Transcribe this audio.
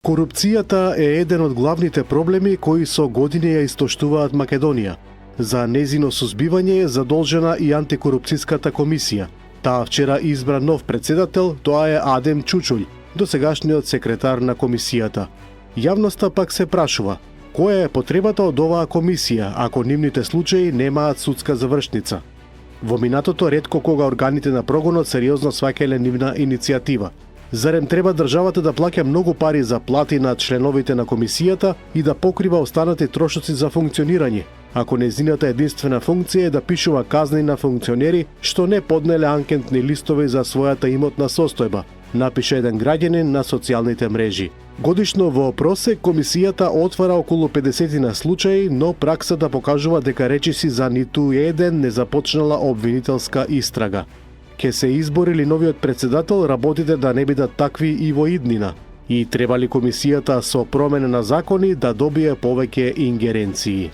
Корупцијата е еден од главните проблеми кои со години ја истоштуваат Македонија. За незино сузбивање е задолжена и антикорупцијската комисија. Таа вчера избра нов председател, тоа е Адем Чучулј, досегашниот секретар на комисијата. Јавноста пак се прашува, која е потребата од оваа комисија ако нивните случаи немаат судска завршница? Во минатото ретко кога органите на прогонот сериозно сваќале нивна иницијатива. Зарем треба државата да плаќа многу пари за плати на членовите на комисијата и да покрива останати трошоци за функционирање, ако нејзината единствена функција е да пишува казни на функционери што не поднеле анкетни листови за својата имотна состојба, напише еден граѓанин на социјалните мрежи. Годишно во просек комисијата отвара околу 50 случаи, но праксата покажува дека речиси за ниту еден не започнала обвинителска истрага. Ке се избори ли новиот председател, работите да не бидат такви и во иднина? И треба ли комисијата со промена на закони да добие повеќе ингеренции?